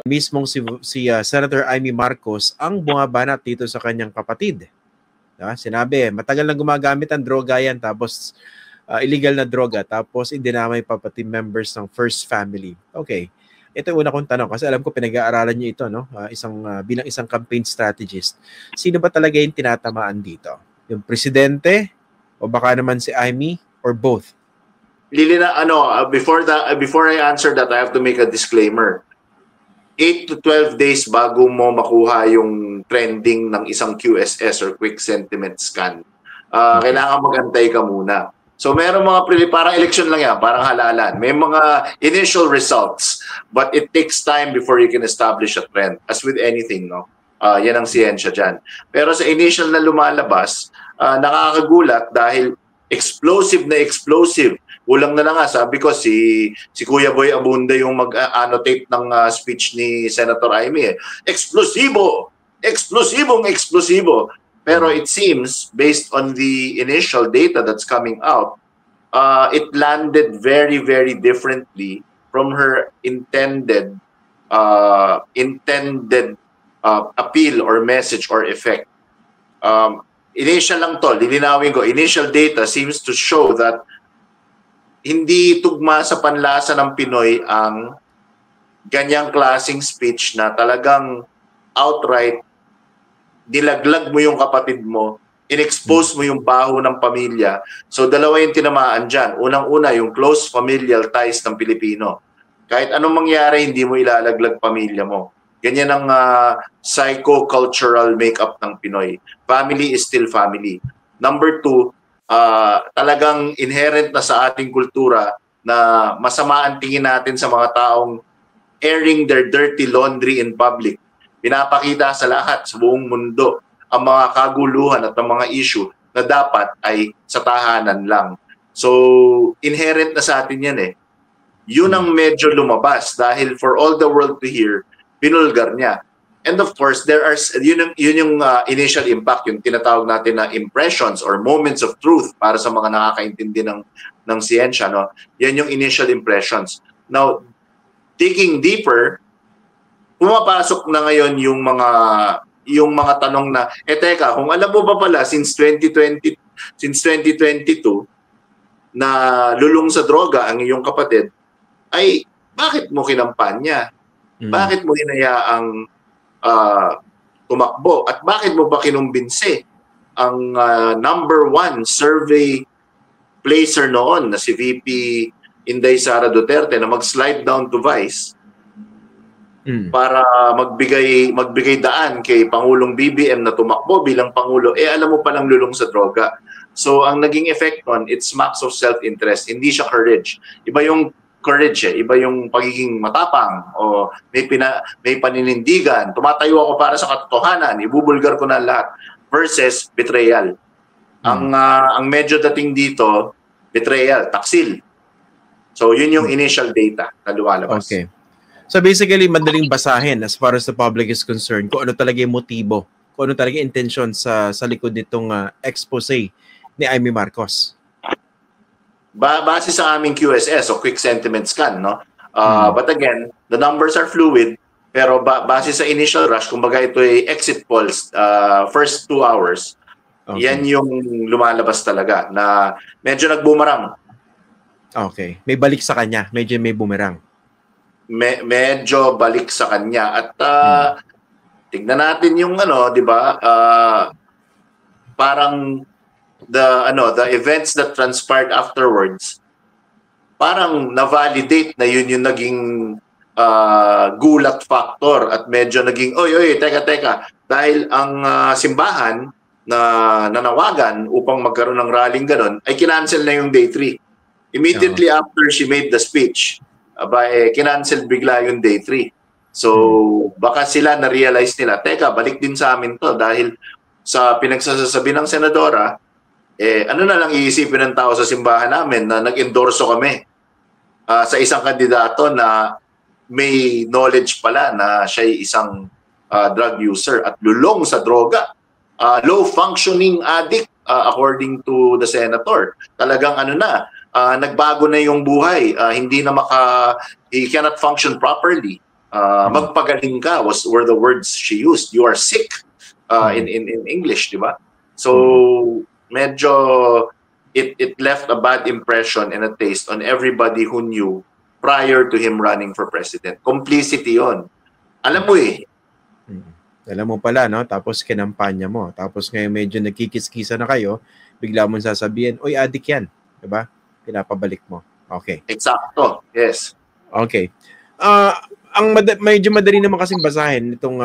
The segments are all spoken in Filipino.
mismong si Senator Amy Marcos ang bumabanat dito sa kanyang kapatid. Sinabi, matagal na gumagamit ang droga yan, tapos illegal na droga, tapos idinamay pa pati members ng First Family. Okay. Ito yung una kong tanong kasi alam ko pinag-aaralan niyo ito, no? Bilang isang campaign strategist. Sino ba talaga yung tinatamaan dito? Yung presidente o baka naman si Amy or both? Lilina, before I answer that, I have to make a disclaimer. 8 to 12 days bago mo makuha yung trending ng isang QSS or quick sentiment scan, kailangan mag-antay ka muna. So meron mga parang election lang yan, parang halalan. May mga initial results, but it takes time before you can establish a trend. As with anything, no? Yan ang siyensya dyan. Pero sa initial na lumalabas, nakakagulat dahil explosive na explosive. Kulang na lang nga, sabi ko, si Kuya Boy Abunda yung mag-annotate ng speech ni Senator Amy. Explosivo! Explosibong explosivo! Pero it seems, based on the initial data that's coming out, it landed very, very differently from her intended appeal or message or effect. Initial lang to, lilinawin ko, initial data seems to show that hindi tugma sa panlasa ng Pinoy ang ganyang klaseng speech na talagang outright nilaglag mo yung kapatid mo, in-expose mo yung baho ng pamilya. So dalawa yung tinamaan dyan. Unang-una, yung close familial ties ng Pilipino. Kahit anong mangyari, hindi mo ilalaglag pamilya mo. Ganyan ang psycho-cultural makeup ng Pinoy. Family is still family. Number two, talagang inherent na sa ating kultura na masama ang tingin natin sa mga taong airing their dirty laundry in public. Pinapakita sa lahat, sa buong mundo, ang mga kaguluhan at ang mga issue na dapat ay sa tahanan lang. So, inherent na sa atin yan eh. Yun ang medyo lumabas dahil for all the world to hear, binulgar niya. And of course, yun yung initial impact, yung tinatawag natin na impressions or moments of truth para sa mga nakakaintindi ng siyensya. No? Yan yung initial impressions. Now, digging deeper, pumapasok na ngayon yung mga tanong na, teka, kung alam mo ba pala since 2022 na lulong sa droga ang iyong kapatid, ay bakit mo kinampanya? Bakit mo hinayaang tumakbo? At bakit mo ba kinumbinsi ang number one survey placer noon na si VP Inday Sara Duterte na mag-slide down to Vice para magbigay daan kay Pangulong BBM na tumakbo bilang Pangulo, alam mo palang lulong sa droga. So ang naging effect nun, it smacks of self-interest. Hindi siya courage. Iba yung courage iba yung pagiging matapang o may paninindigan. Tumatayo ako para sa katotohanan, ibubulgar ko na lahat versus betrayal. Ang medyo dating dito, betrayal, taksil. So yun yung initial data na lumalabas. Okay. So basically, madaling basahin as far as the public is concerned kung ano talaga yung motibo, kung ano talaga yung intention sa likod nitong expose ni Amy Marcos. Base sa aming QSS o quick sentiment scan, no? But again, the numbers are fluid, pero base sa initial rush, kumbaga ito ay exit polls, first 2 hours, yan yung lumalabas talaga na medyo nagbumarang. Okay. May balik sa kanya, medyo may bumerang. Medyo balik sa kanya at tignan natin yung di ba? Parang the events that transpired afterwards, parang na-validate na yun yung naging gulat factor at medyo naging teka dahil ang simbahan na nanawagan upang magkaroon ng rallying ganon ay kinancel na yung day 3 immediately after she made the speech. Kinancel bigla yung day 3. So, baka sila na-realize nila, teka, balik din sa amin to dahil sa pinagsasabi ng senadora, ano na lang iisipin ng tao sa simbahan namin na nag-endorso kami sa isang kandidato na may knowledge pala na siya ay isang drug user at lulong sa droga. Low-functioning addict according to the senator. Talagang nagbago na yung buhay. He cannot function properly. Magpagaling ka were the words she used. You are sick in English, di ba? So medyo it left a bad impression and a taste on everybody who knew prior to him running for president. Complicity yon. Alam mo eh. Alam mo pala, no? Tapos kinampanya mo. Tapos ngayon medyo nagkikiskisa na kayo, bigla mo sasabihin, oy, adik yan. Diba? Pinapabalik mo. Okay. Exacto. Yes. Okay. Medyo madali naman kasing basahin itong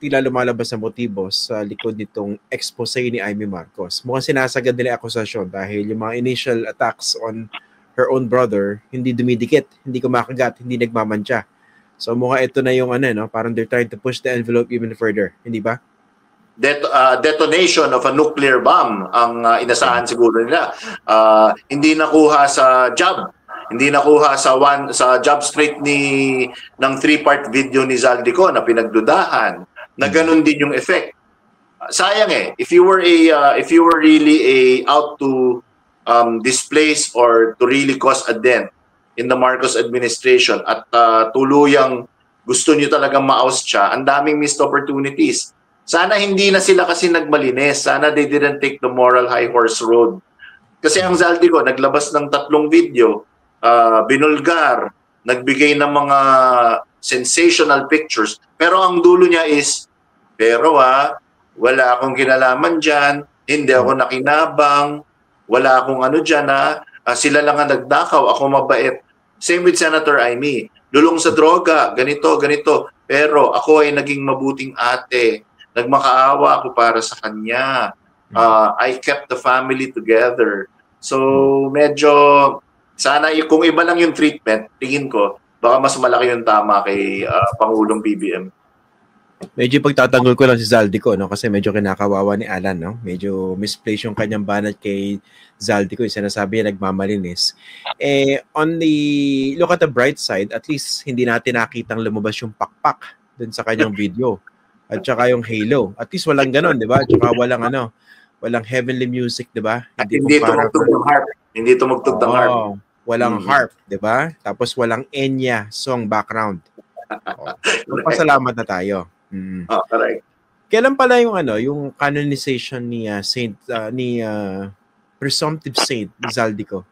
tila lumalabas na motibo sa likod nitong expose ni Amy Marcos. Mukhang sinasagad nila akusasyon dahil yung mga initial attacks on her own brother, hindi dumidikit, hindi kumakagat, hindi nagmamantya. So mukha ito na yung parang they're trying to push the envelope even further, hindi ba? Detonation of a nuclear bomb ang inasahan siguro nila. Hindi nakuha sa job. Hindi nakuha sa job street ng 3-part video ni Zaldico na pinagdudahan. Na ganun din yung effect. Sayang eh. If you were really out to displace or to really cause a dent in the Marcos administration at tuluyang gusto nyo talagang ma-oust siya, ang daming missed opportunities. Sana hindi na sila kasi nagmalinis. Sana they didn't take the moral high horse road. Kasi ang Zaldico naglabas ng 3 video, binulgar, nagbigay ng mga sensational pictures, pero ang dulo niya is, wala akong kinalaman dyan, hindi ako nakinabang, wala akong dyan sila lang ang nagdakaw, ako mabait. Same with Senator Amy. Lulong sa droga, ganito. Pero ako ay naging mabuting ate. Nagmakaawa ako para sa kanya. I kept the family together. So, medyo, sana kung iba lang yung treatment, tingin ko, baka mas malaki yung tama kay Pangulong BBM. Medyo pagtatanggol ko lang si Zaldico, no? Kasi medyo kinakawawa ni Alan, no? Medyo misplaced yung kanyang banat kay Zaldico, yung sinasabi niya nagmamalinis. Look at the bright side, at least hindi natin nakitang lumabas yung pakpak dun sa kanyang video. At saka yung halo. At least walang ganon, di ba? At saka walang heavenly music, di ba? Hindi tumugtog ng harp. Hindi tumugtog ng harp. Walang harp, di ba? Tapos walang Enya song background. Pasalamat na tayo. Correct. Kailan pala yung canonization ni presumptive saint ni Zaldico?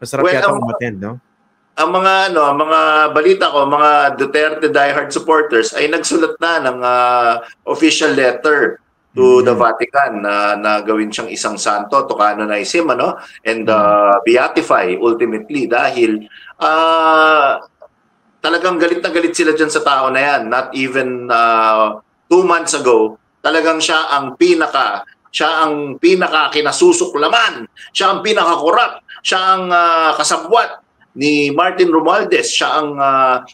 Masarap yata umattend, no? Ang mga balita ko, mga Duterte diehard supporters ay nagsulat na ng official letter to the Vatican na gawin siyang isang santo, to canonize him, and beatify ultimately dahil talagang galit na galit sila dyan sa tao na yan. Not even 2 months ago, talagang siya ang pinaka kinasusuklaman, siya ang pinaka-corrupt, siya ang kasabwat ni Martin Romualdez, siya ang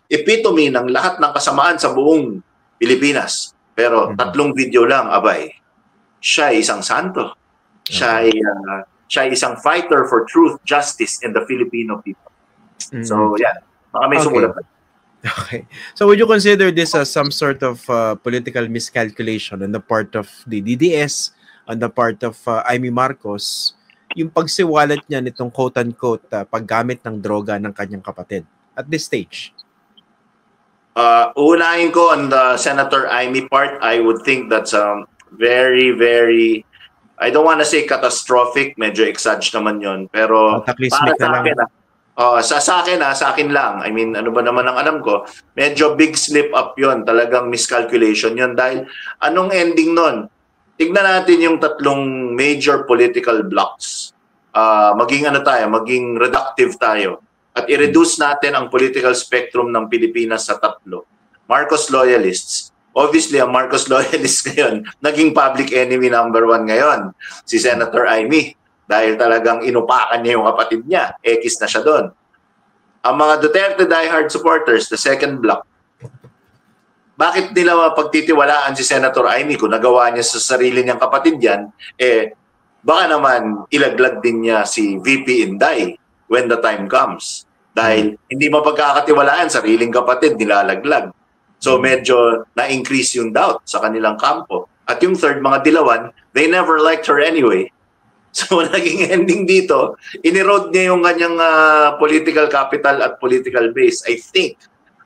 epitome ng lahat ng kasamaan sa buong Pilipinas. Pero 3 video lang, abay, siya ay isang santo. Siya ay isang fighter for truth, justice, and the Filipino people. So, yeah. Baka may sumulat. Okay. So would you consider this as some sort of political miscalculation on the part of the DDS, on the part of Amy Marcos, yung pagsiwalat niya nitong quote-unquote paggamit ng droga ng kanyang kapatid at this stage? Unahin ko on the Senator Amy part, I would think that's very, very, I don't want to say catastrophic, medyo exage naman yon, pero para sa akin, sa akin lang, I mean, ano ba naman ang alam ko, medyo big slip up yon, talagang miscalculation yon dahil anong ending nun? Tignan natin yung 3 major political blocks. Maging reductive tayo at i-reduce natin ang political spectrum ng Pilipinas sa 3. Marcos loyalists. Obviously, ang Marcos loyalists ngayon, naging public enemy number 1 ngayon, si Senator Amy. Dahil talagang inupakan niya yung kapatid niya. Ekis na siya doon. Ang mga Duterte diehard supporters, the 2nd block, bakit nila pagtitiwalaan si Senator Amy kung nagawa niya sa sarili niyang kapatid yan, baka naman ilaglag din niya si VP Inday when the time comes. Dahil hindi mapagkakatiwalaan, sariling kapatid, nilalaglag. So medyo na-increase yung doubt sa kanilang kampo. At yung 3rd, mga dilawan, they never liked her anyway. So naging ending dito, inirode niya yung kanyang political capital at political base. I think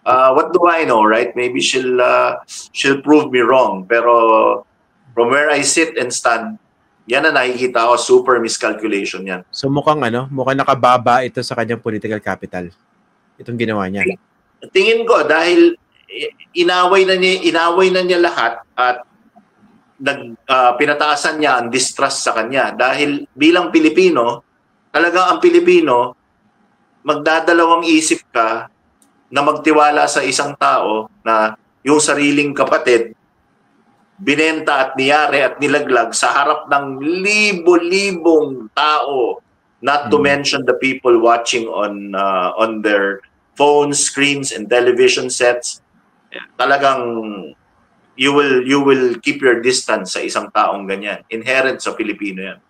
What do I know, right? Maybe she'll prove me wrong. Pero from where I sit and stand, yan na nakikita ko, super miscalculation yan. So mukhang nakababa ito sa kanyang political capital. Itong ginawa niya. Tingin ko dahil inaway na niya lahat at pinataasan niya ang distrust sa kanya dahil bilang Pilipino, talagang ang Pilipino magdadalawang isip ka na magtiwala sa isang tao na yung sariling kapatid binenta at niyari at nilaglag sa harap ng libo-libong tao, not to mention the people watching on their phones, screens, and television sets. Talagang you will keep your distance sa isang taong ganyan. Inherent sa Pilipino yan.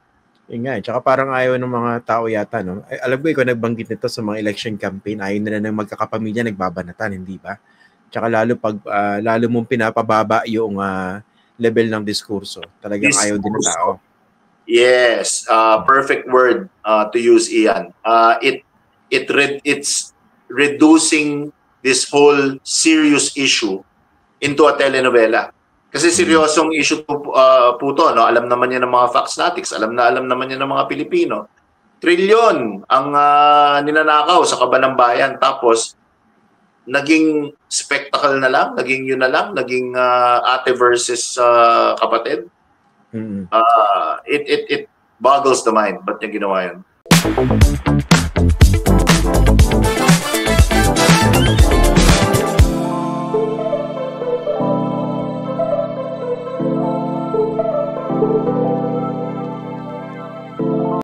Yun nga, tsaka parang ayaw ng mga tao yata, no? Alam ko, ikaw nagbanggit nito sa mga election campaign, ayaw nila ng magkakapamilya nagbabanatan, hindi ba? Tsaka lalo mong pinapababa yung level ng diskurso. Talagang ayaw din ng tao. Yes, perfect word to use, Ian. It's reducing this whole serious issue into a telenovela. Kasi seryosong issue po to, no? Alam naman yan ng mga Foxnatics, alam naman yan ng mga Pilipino. Trilyon ang ninanakaw sa kaban ng bayan, tapos naging spectacle na lang, naging yun na lang, naging ate versus kapatid. It boggles the mind. Ba't niya ginawa yun?